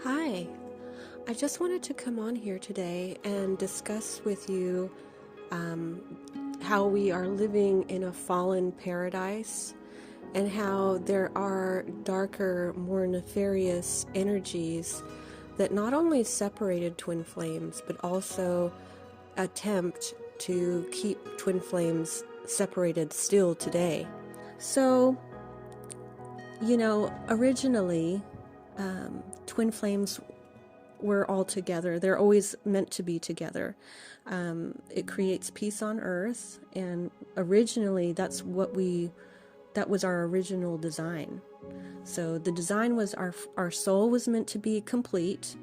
Hi, I just wanted to come on here today and discuss with you um, how we are living in a fallen paradise and how there are darker, more nefarious energies that not only separated twin flames but also attempt to keep twin flames separated still today. So, originally, twin flames were all together. They're always meant to be together. It creates peace on earth, and originally that was our original design. So the design was our soul was meant to be complete.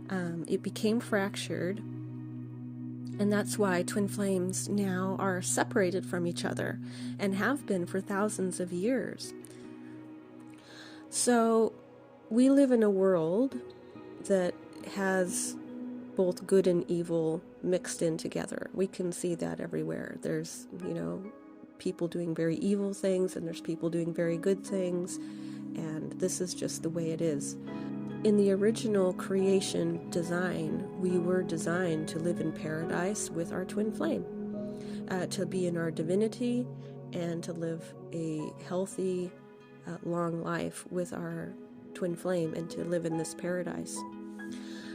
It became fractured, and that's why twin flames now are separated from each other and have been for thousands of years. So we live in a world that has both good and evil mixed in together. We can see that everywhere. There's, people doing very evil things, and there's people doing very good things, and this is just the way it is. In the original creation design, we were designed to live in paradise with our twin flame, to be in our divinity, and to live a healthy, long life with our twin flame, and to live in this paradise.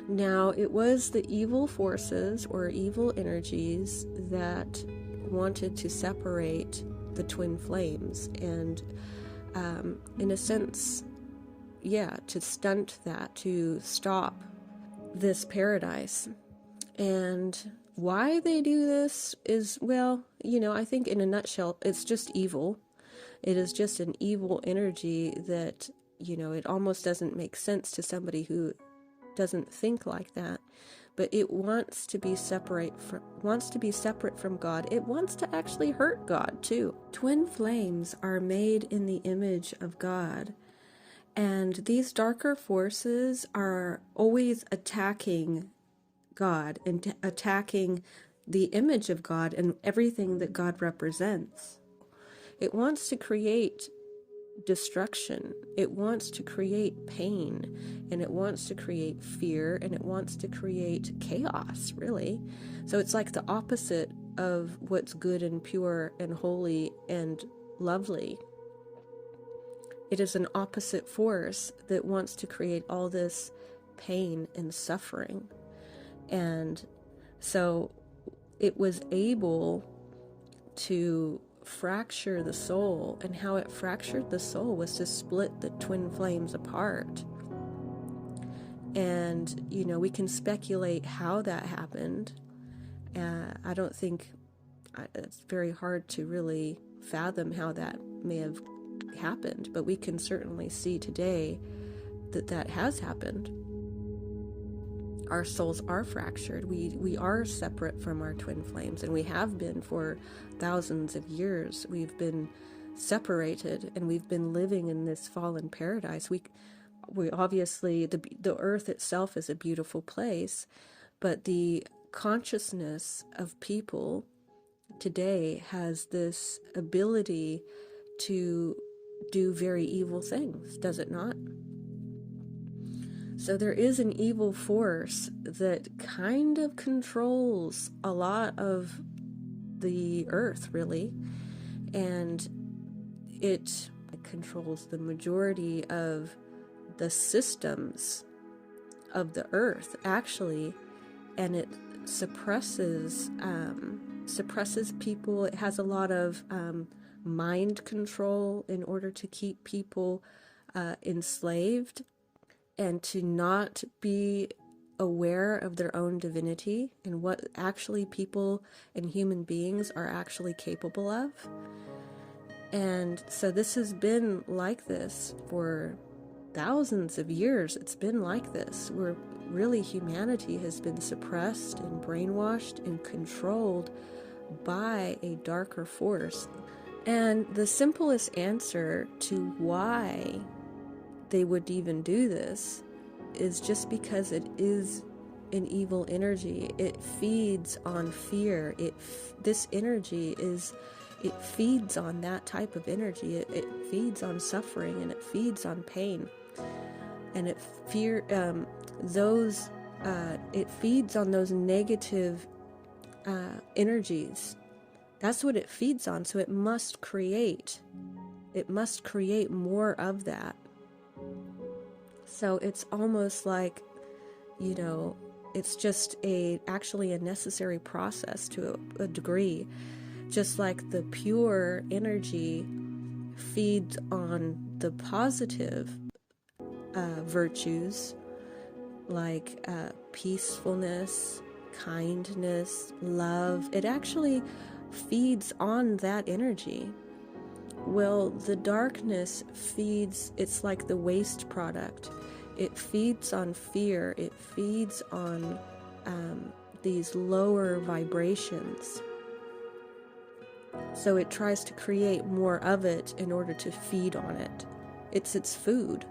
Now, it was the evil forces or evil energies that wanted to separate the twin flames and, in a sense, to stunt that, to stop this paradise. And why they do this is, I think in a nutshell, it's just evil. It is just an evil energy that, it almost doesn't make sense to somebody who doesn't think like that, but it wants to be separate from God. It wants to actually hurt God too. Twin flames are made in the image of God, and these darker forces are always attacking God and attacking the image of God and everything that God represents. It wants to create destruction. It wants to create pain, and it wants to create fear, and it wants to create chaos, really. So it's like the opposite of what's good and pure and holy and lovely. It is an opposite force that wants to create all this pain and suffering. And so it was able to fracture the soul, and how it fractured the soul was to split the twin flames apart. And we can speculate how that happened. I don't think it's very hard to really fathom how that may have happened, but we can certainly see today that has happened. Our souls are fractured. We are separate from our twin flames, and we have been for thousands of years. We've been separated, and we've been living in this fallen paradise. We obviously, the earth itself is a beautiful place, but the consciousness of people today has this ability to do very evil things, does it not? So there is an evil force that kind of controls a lot of the earth, really, and it controls the majority of the systems of the earth, actually, and it suppresses people. It has a lot of mind control in order to keep people enslaved, and to not be aware of their own divinity and what actually people and human beings are actually capable of. And so this has been like this for thousands of years. It's been like this, where really humanity has been suppressed and brainwashed and controlled by a darker force. And the simplest answer to why they would even do this is just because it is an evil energy. It feeds on fear. This energy feeds on that type of energy. It feeds on suffering, and it feeds on pain. and those it feeds on those negative energies. That's what it feeds on. So it must create more of that. So it's almost like, it's just actually a necessary process to a degree. Just like the pure energy feeds on the positive virtues, like peacefulness, kindness, love. It actually feeds on that energy. Well, the darkness feeds, it's like the waste product. It feeds on fear. It feeds on these lower vibrations. So it tries to create more of it in order to feed on it. It's its food.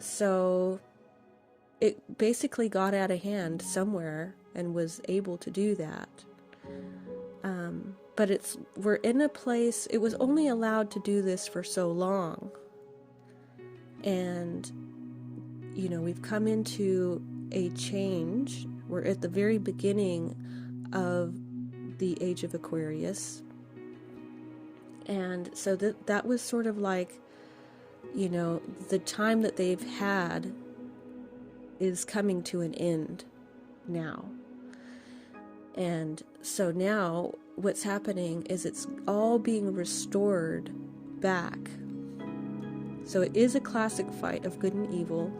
So it basically got out of hand somewhere and was able to do that. But we're in a place, it was only allowed to do this for so long. And, we've come into a change. We're at the very beginning of the age of Aquarius. And so that was sort of like, the time that they've had is coming to an end now. And so now what's happening is it's all being restored back. So it is a classic fight of good and evil.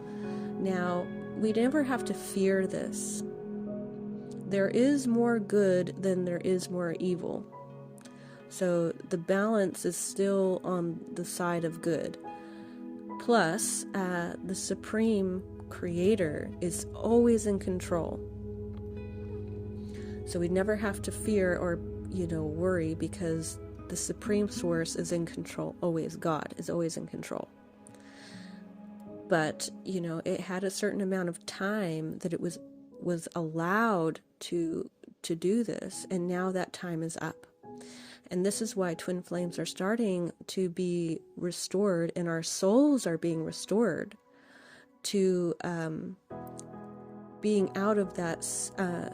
Now, we never have to fear this. There is more good than there is more evil. So the balance is still on the side of good. Plus, the Supreme Creator is always in control. So we never have to fear or, worry, because the Supreme Source is in control. Always. God is always in control. But, it had a certain amount of time that it was allowed to do this. And now that time is up. And this is why twin flames are starting to be restored, and our souls are being restored to being out of that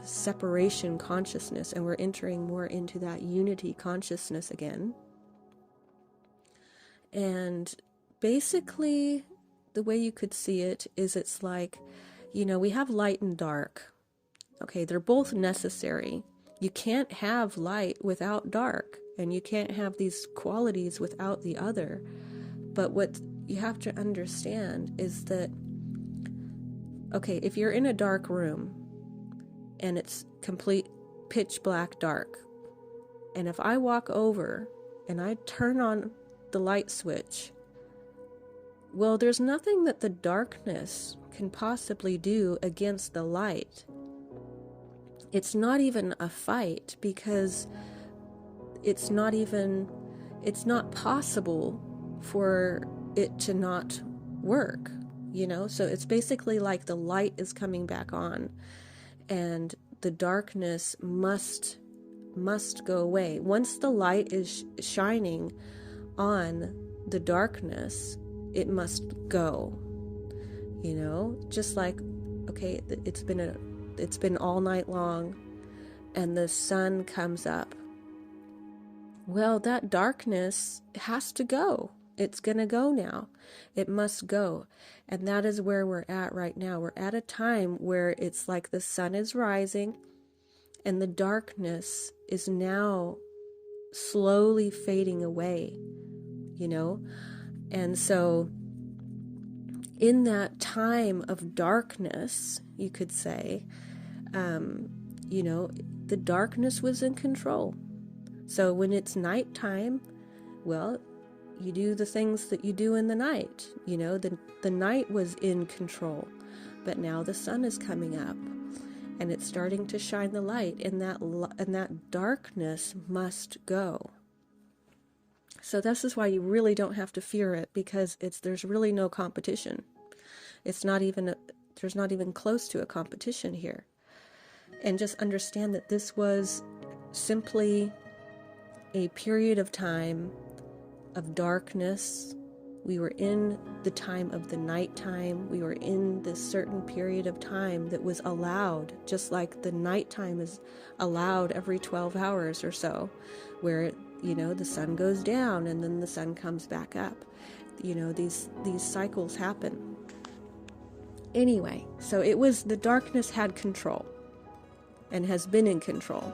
separation consciousness, and we're entering more into that unity consciousness again. And basically, the way you could see it is it's like, we have light and dark. Okay, they're both necessary. You can't have light without dark, and you can't have these qualities without the other. But what you have to understand is that, okay, if you're in a dark room and it's complete pitch black dark, and if I walk over and I turn on the light switch, well, there's nothing that the darkness can possibly do against the light. It's not even a fight, because it's not possible for it to not work, So it's basically like the light is coming back on, and the darkness must go away. Once the light is shining on the darkness, it must go, just like, okay, it's been all night long and the sun comes up. Well, that darkness has to go. It's going to go now. It must go. And that is where we're at right now. We're at a time where it's like the sun is rising and the darkness is now slowly fading away, And so in that time of darkness, you could say, the darkness was in control. So when it's nighttime, well, you do the things that you do in the night. The night was in control, but now the sun is coming up, and it's starting to shine the light, and that darkness must go. So this is why you really don't have to fear it, because there's really no competition. There's not even close to a competition here. And just understand that this was simply a period of time of darkness, We were in the time of the nighttime. We were in this certain period of time that was allowed, just like the nighttime is allowed every 12 hours or so, where, the sun goes down and then the sun comes back up. These cycles happen. Anyway, so it was the darkness had control and has been in control.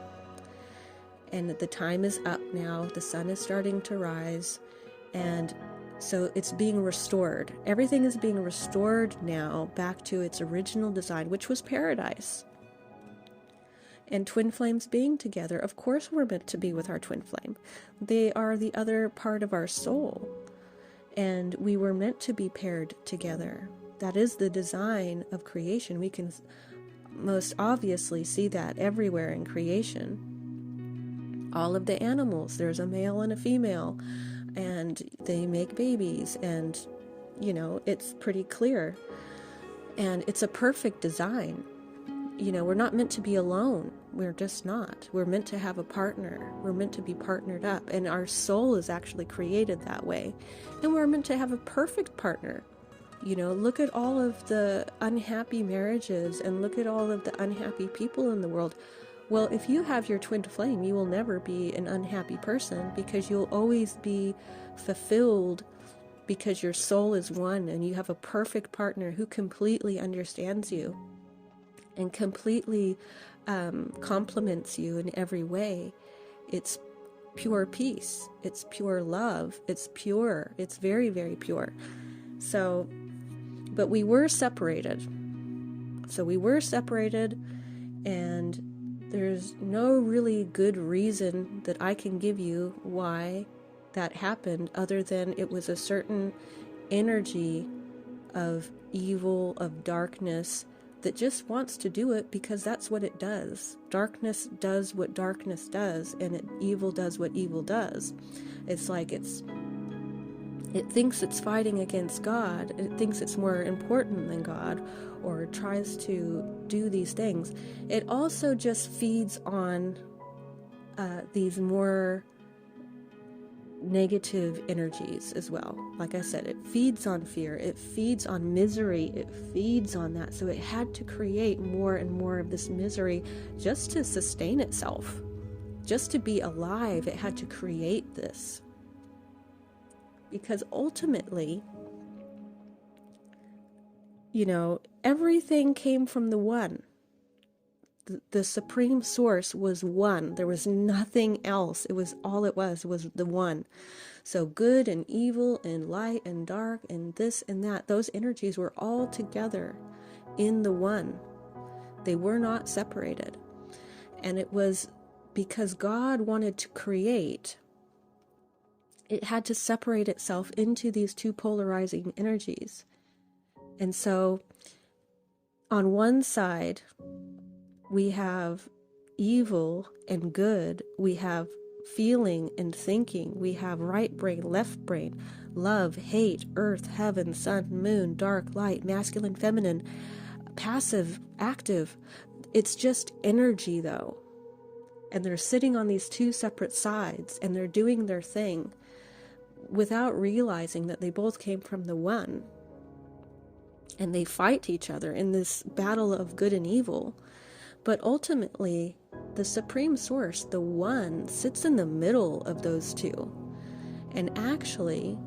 And the time is up now. The sun is starting to rise. And so it's being restored. Everything is being restored now back to its original design, which was paradise. And twin flames being together, of course we're meant to be with our twin flame. They are the other part of our soul. And we were meant to be paired together. That is the design of creation. We can most obviously see that everywhere in creation. All of the animals, there's a male and a female, and they make babies, and it's pretty clear. And it's a perfect design. We're not meant to be alone. We're just not. We're meant to have a partner. We're meant to be partnered up, and our soul is actually created that way. And we're meant to have a perfect partner. Look at all of the unhappy marriages and look at all of the unhappy people in the world. Well, if you have your twin flame, you will never be an unhappy person, because you'll always be fulfilled, because your soul is one and you have a perfect partner who completely understands you and completely compliments you in every way. It's pure peace. It's pure love. It's pure. It's very, very pure. So, but we were separated. And there's no really good reason that I can give you why that happened, other than it was a certain energy of evil, of darkness, that just wants to do it because that's what it does. Darkness does what darkness does, and evil does what evil does. It's like it thinks it's fighting against God. It thinks it's more important than God, or tries to do these things. It also just feeds on these more negative energies as well. Like I said, it feeds on fear. It feeds on misery. It feeds on that. So it had to create more and more of this misery just to sustain itself. Just to be alive, it had to create this. Because ultimately, everything came from the one. The supreme source was one. There was nothing else. It was the one. So good and evil and light and dark and this and that, those energies were all together in the one. They were not separated. And it was because God wanted to create, it had to separate itself into these two polarizing energies. And so on one side, we have evil and good. We have feeling and thinking. We have right brain, left brain, love, hate, earth, heaven, sun, moon, dark, light, masculine, feminine, passive, active. It's just energy, though. And they're sitting on these two separate sides, and they're doing their thing without realizing that they both came from the one. And they fight each other in this battle of good and evil. But ultimately, the supreme source, the one, sits in the middle of those two. And actually,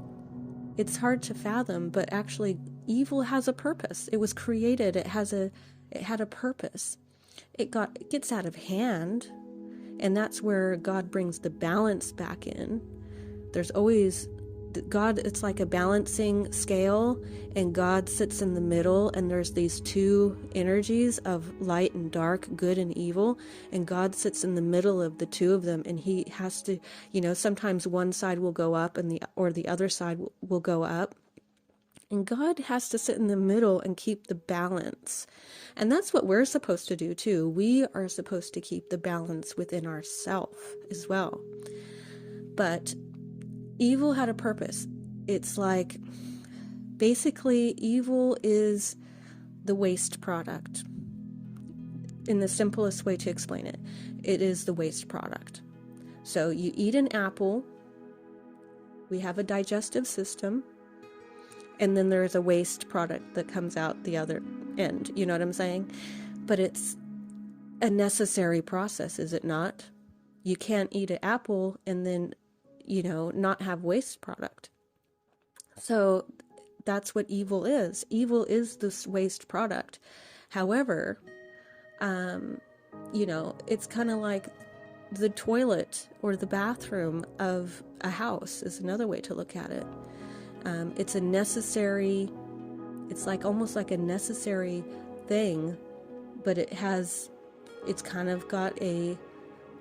it's hard to fathom, but actually evil has a purpose. It was created. It had a purpose. It gets out of hand, and that's where God brings the balance back in. There's always God, it's like a balancing scale, and God sits in the middle, and there's these two energies of light and dark, good and evil, and God sits in the middle of the two of them, and he has to, sometimes one side will go up and the other side will go up. And God has to sit in the middle and keep the balance. And that's what we're supposed to do too. We are supposed to keep the balance within ourselves as well. But evil had a purpose. It's like, basically, evil is the waste product. In the simplest way to explain it, it is the waste product. So you eat an apple, we have a digestive system, and then there's a waste product that comes out the other end. You know what I'm saying? But it's a necessary process, is it not? You can't eat an apple and then, not have waste product. So that's what evil is. Evil is this waste product. However, it's kind of like the toilet or the bathroom of a house is another way to look at it. It's like almost like a necessary thing, but it's kind of got a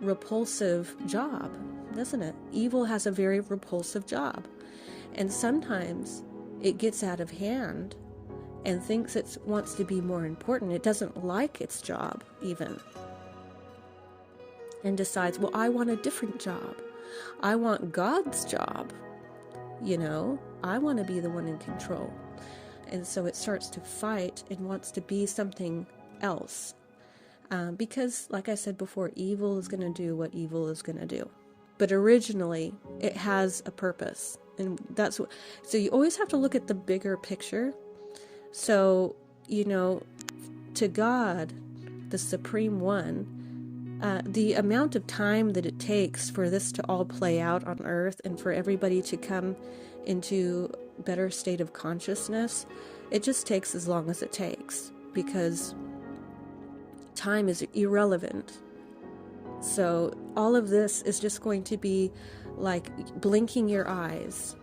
repulsive job, doesn't it? Evil has a very repulsive job. And sometimes it gets out of hand and thinks it wants to be more important. It doesn't like its job even. And decides, well, I want a different job. I want God's job. I want to be the one in control. And so it starts to fight and wants to be something else. Because, like I said before, evil is going to do what evil is going to do. But originally, it has a purpose. And so you always have to look at the bigger picture. So, to God, the Supreme One, the amount of time that it takes for this to all play out on earth and for everybody to come into a better state of consciousness, it just takes as long as it takes, because time is irrelevant. So all of this is just going to be like blinking your eyes,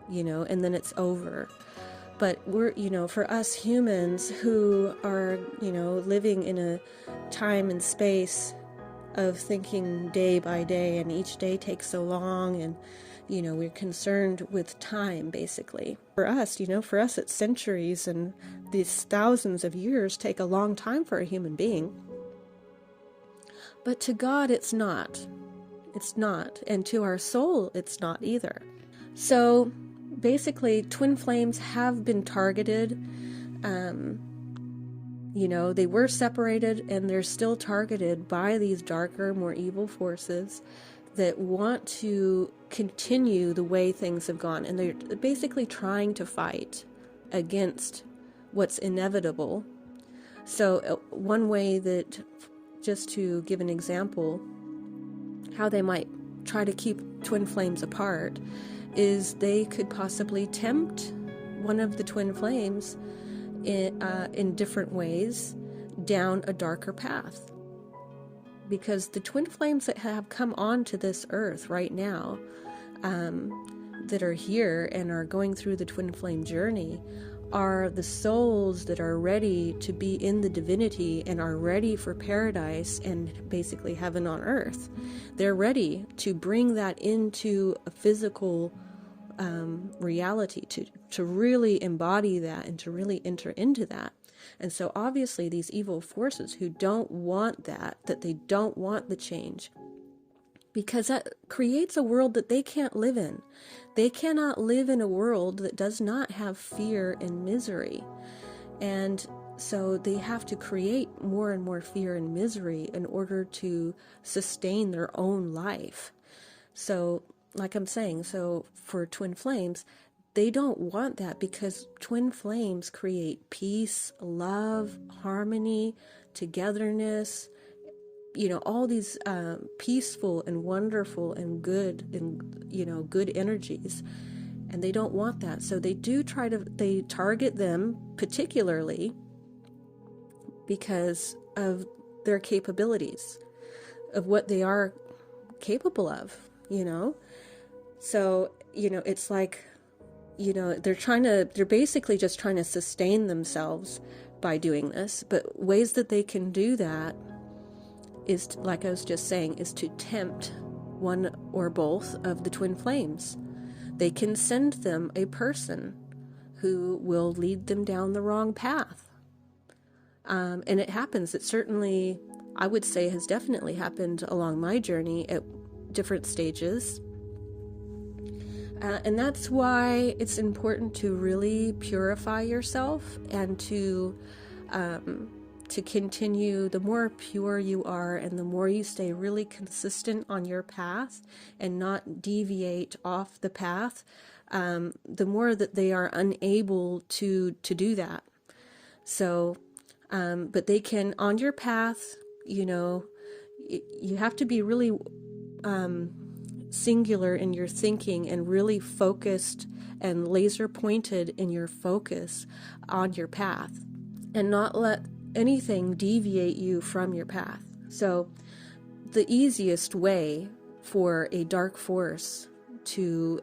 and then it's over. But we're, for us humans who are, living in a time and space of thinking day by day, and each day takes so long, and, we're concerned with time, basically. For us, it's centuries, and these thousands of years take a long time for a human being. But to God, it's not. It's not. And to our soul, it's not either. So basically, twin flames have been targeted. They were separated, and they're still targeted by these darker, more evil forces that want to continue the way things have gone. And they're basically trying to fight against what's inevitable. So one way that, just to give an example, how they might try to keep twin flames apart is they could possibly tempt one of the twin flames in different ways down a darker path. Because the twin flames that have come onto this earth right now, that are here and are going through the twin flame journey, are the souls that are ready to be in the divinity and are ready for paradise and basically heaven on earth. They're ready to bring that into a physical reality, to really embody that and to really enter into that. And so obviously these evil forces who don't want that they don't want the change, because that creates a world that they can't live in. They cannot live in a world that does not have fear and misery. And so they have to create more and more fear and misery in order to sustain their own life. So, like I'm saying, so for twin flames, they don't want that, because twin flames create peace, love, harmony, togetherness, all these peaceful and wonderful and good and, good energies. And they don't want that. So they target them particularly because of their capabilities, of what they are capable of, So, it's like, they're basically just trying to sustain themselves by doing this. But ways that they can do that is, like I was just saying, is to tempt one or both of the twin flames. They can send them a person who will lead them down the wrong path. And it happens. It certainly, I would say, has definitely happened along my journey at different stages. And that's why it's important to really purify yourself and to continue. The more pure you are and the more you stay really consistent on your path and not deviate off the path, the more that they are unable to do that. So, but they can, on your path, you have to be really singular in your thinking and really focused and laser pointed in your focus on your path, and not let anything deviate you from your path. So the easiest way for a dark force to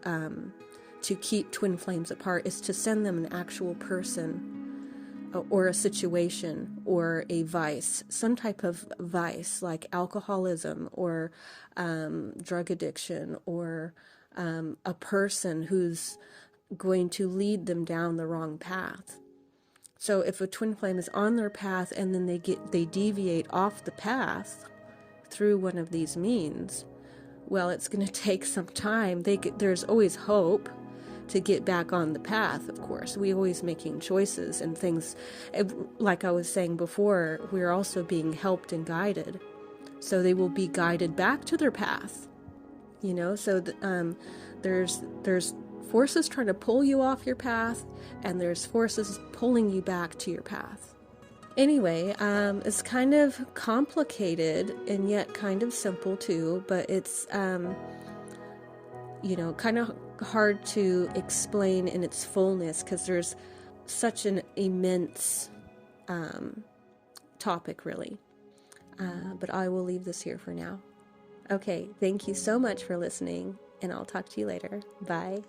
keep twin flames apart is to send them an actual person, or a situation, or a vice, some type of vice like alcoholism or drug addiction, or a person who's going to lead them down the wrong path. So if a twin flame is on their path and then they deviate off the path through one of these means, well, it's going to take some time. There's always hope to get back on the path, of course. We're always making choices and things. Like I was saying before, we're also being helped and guided. So they will be guided back to their path. So there's forces trying to pull you off your path, and there's forces pulling you back to your path. Anyway, it's kind of complicated and yet kind of simple too, but it's, kind of hard to explain in its fullness because there's such an immense topic, really. But I will leave this here for now. Okay, thank you so much for listening, and I'll talk to you later. Bye.